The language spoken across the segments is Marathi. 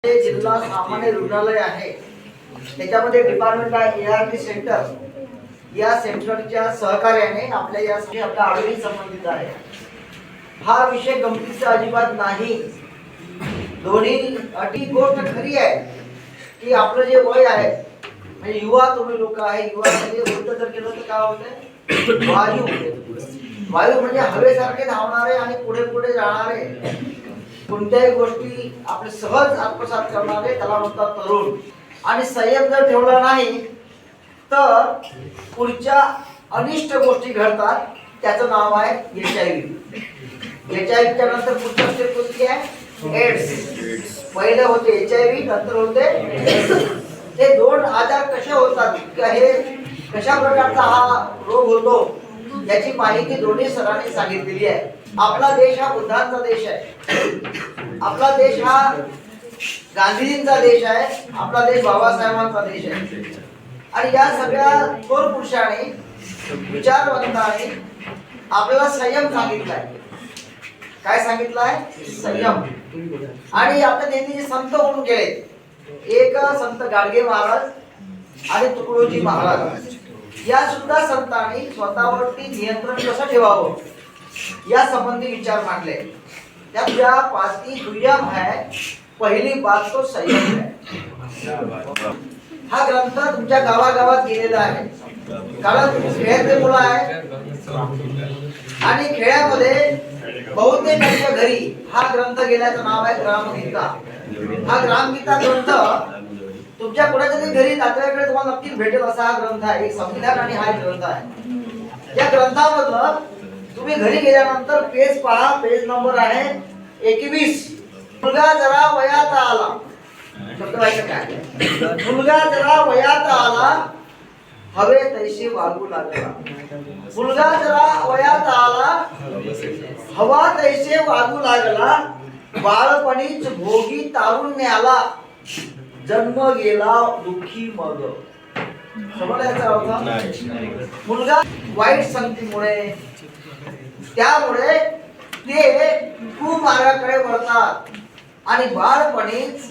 जिल्हा सामान्य रुग्णालय आहे त्याच्यामध्ये डिपार्टमेंट आहे ART सेंटर. या सेंटरच्या सहकार्याने आपल्या या आपला आरोग्य संबंधित आहे. हा विषय गमतीचा अजिबात नाही. दोन्ही अटी गोष्ट खरी आहे की आपलं जे वय आहे म्हणजे युवा तुम्ही लोक आहे, युवा म्हणजे उलट जर केलं तर काय होतंय, वायू म्हणजे हवेसारखे धावणारे आणि पुढे पुढे जाणारे, कोणत्याही गोष्टी आपले सहज आत्मसात करणारे त्याला म्हणतात तरुण. आणि संयम जर ठेवला नाही तर पुढच्या अनिष्ट गोष्टी घडतात. त्याचं नाव आहे HIV. च्या नंतर पुढचं स्टेप कोणती आहे? एड्स. पहिले होते HIV, नंतर होते AIDS. हे दोन आजार कसे होतात, हे कशा प्रकारचा हा रोग होतो याची माहिती दोन्ही सरांनी सांगितलेली आहे. आपला देश हा बुद्धांचा देश आहे. आपला देश हा गांधीजींचा देश आहे. आपला देश बाबासाहेबांचा देश आहे. आणि या सगळ्या थोर पुरुषांनी, विचारवंतांनी आपल्याला संयम सांगितलाय. काय सांगितलंय? संयम. आणि आपल्या नेते संत होऊन गेले, एक संत गाडगे महाराज आणि तुकडोजी महाराज. या सुद्धा संतांनी स्वतःवरती नियंत्रण कसं ठेवावं या संबंधी विचार मांडले. त्यातल्या पाचवी दुय्यम है, पहिली बात तो संयम है. हा ग्रंथ तुमच्या गावागावात गेलेला आहे. कारण खेड्यातले मुलं आहे आणि खेड्यामध्ये बहुतेकांच्या घरी हा ग्रंथ गेल्याचं नाव आहे ग्रामगीता. हा ग्रामगीता ग्रंथ तुमच्या कोणाच्या घरी नातेवाईकडे तुम्हाला नक्कीच भेटेल असा हा ग्रंथ आहे. एक संविधान आणि हा ग्रंथ आहे. या ग्रंथामधलं तुम्ही घरी गेल्यानंतर पेज पहा. पेज नंबर आहे 21. मुलगा जरा वयात आला. शब्द वाक्य काय? मुलगा जरा वयात आला, हवे तैसे वागू लागला. मुलगा जरा वयात आला, हवा तैसे वागू लागला. बाळपणीच भोगी तारुण्याला, जन्म गेला दुःखी मग. समजण्याचा अर्थ, मुलगा वाईट संगतीमुळे, त्यामुळे ते कुमार्गाकडे वळतात आणि बाळपणीच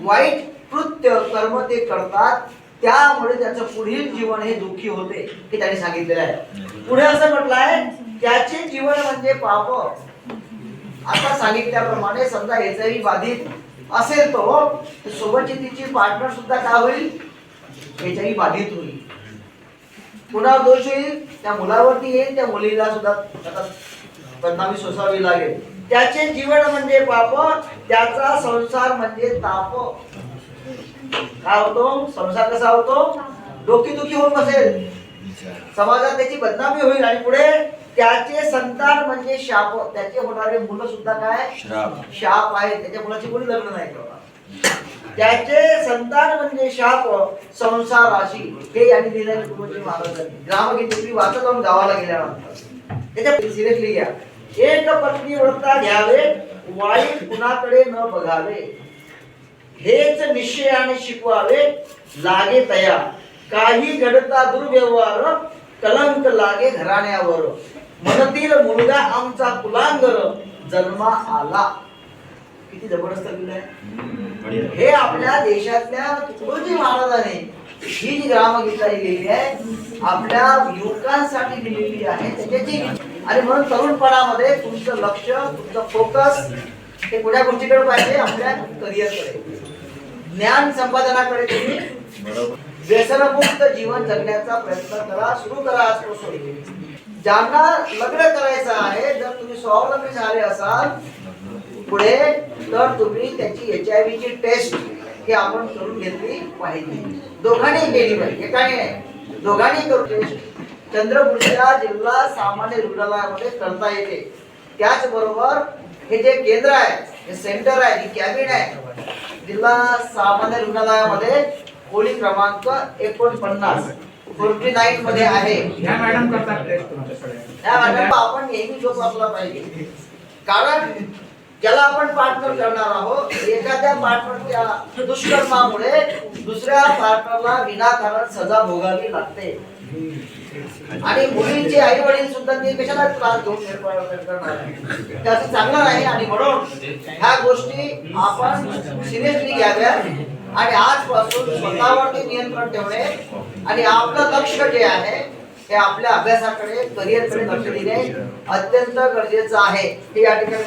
वाईट कृत्य कर्म ते करतात. त्यामुळे त्याचं पुढील जीवन हे दुःखी होते हे त्यांनी सांगितलेलं आहे. पुढे असं म्हटलंय, त्याचे जीवन म्हणजे पाप. आता सांगितल्याप्रमाणे समजा HIV बाधित असेल तो, सोबतची तिची पार्टनर सुद्धा काय होईल? HIV बाधित होईल. पुन्हा दोष येईल, त्या मुलावरती येईल, त्या मुलीला सुद्धा बदनामी सोसावी लागेल. त्याचे जीवन म्हणजे पाप, त्याचा संसार म्हणजे ताप. काय होतो? संसार कसा होतो? डोकीदुखी होऊन बसेल, समाजात त्याची बदनामी होईल आणि पुढे त्याचे संतान म्हणजे शाप. त्याचे होणारे मुलं सुद्धा काय? शाप आहे. त्याच्या मुलाची कोणी लग्न नाही करणार. त्याचे संतान म्हणजे शाप, संसाराशी. हे यांनी दिलेले तुकडोजी महाराजांनी. ग्रामगीतेची वाचत जाऊन गावाला गेल्यानंतर त्याच्या सिरियसली घ्या. एक पत्नी व्रता घ्यावे, वाईट कुणाकडे न बघावे. हेच निश्चयाने शिकवावे, लागे तया. काही घडता दुर्व्यवहार, कलंक लागे घराण्यावर. म्हणतील मुलगा आमचा कुलांगर, जन्मा आला. किती जबरदस्त लिहिलं आहे. हे आपल्या देशातल्या तुकडोजी महाराजांनी ही जी ग्रामगीता लिहिलेली आहे आपल्या युवकांसाठी लिहिलेली आहे त्याची. आणि म्हणून तरुणपणामध्ये तुमचं लक्ष, तुमचं फोकस हे कुठल्या गोष्टीकडे पाहिजे? आपल्या करिअरकडे, ज्ञान संपादनाकडे. तुम्ही व्यसनमुक्त जीवन जगण्याचा प्रयत्न करा, सुरू करा आजपासून. ज्यांना लग्न करायचं आहे, जर तुम्ही स्वावलंबी झाले असाल पुढे, तर तुम्ही त्याची HIV ची टेस्ट हे आपण करून घेतली पाहिजे. दोघांनी केली पाहिजे, एकाने नाही, दोघांनी करू टेस्ट. चंद्रपूरच्या जिल्हा सामान्य रुग्णालयामध्ये करता येते. त्याचबरोबर हे जे केंद्र आहे, हे सेंटर आहे, ही कॅबिन आहे जिल्हा सामान्य रुग्णालयामध्ये, खोली क्रमांक 49 मध्ये आहे. या मॅडम करतात टेस्ट तुमच्याकडे. या मॅडम आपण नेहमी जोपासला पाहिजे. कारण ज्याला आपण पार्टनर करणार आहोत, एखाद्या पार्टनरच्या दुष्कर्मामुळे दुसऱ्या पार्टनरला विनाकारण सजा भोगावी लागते. आणि मुलींचे आई वडील सुद्धा ते कशाला त्रास घेऊन करणार ते असं चांगलं नाही. आणि म्हणून ह्या गोष्टी आपण सिरियसली घ्याव्या आणि आजपासून स्वतःवरती नियंत्रण ठेवणे आणि आपलं लक्ष जे आहे हे आपल्या अभ्यासाकडे करिअरकडे लक्ष देणे अत्यंत गरजेचं आहे. हे या ठिकाणी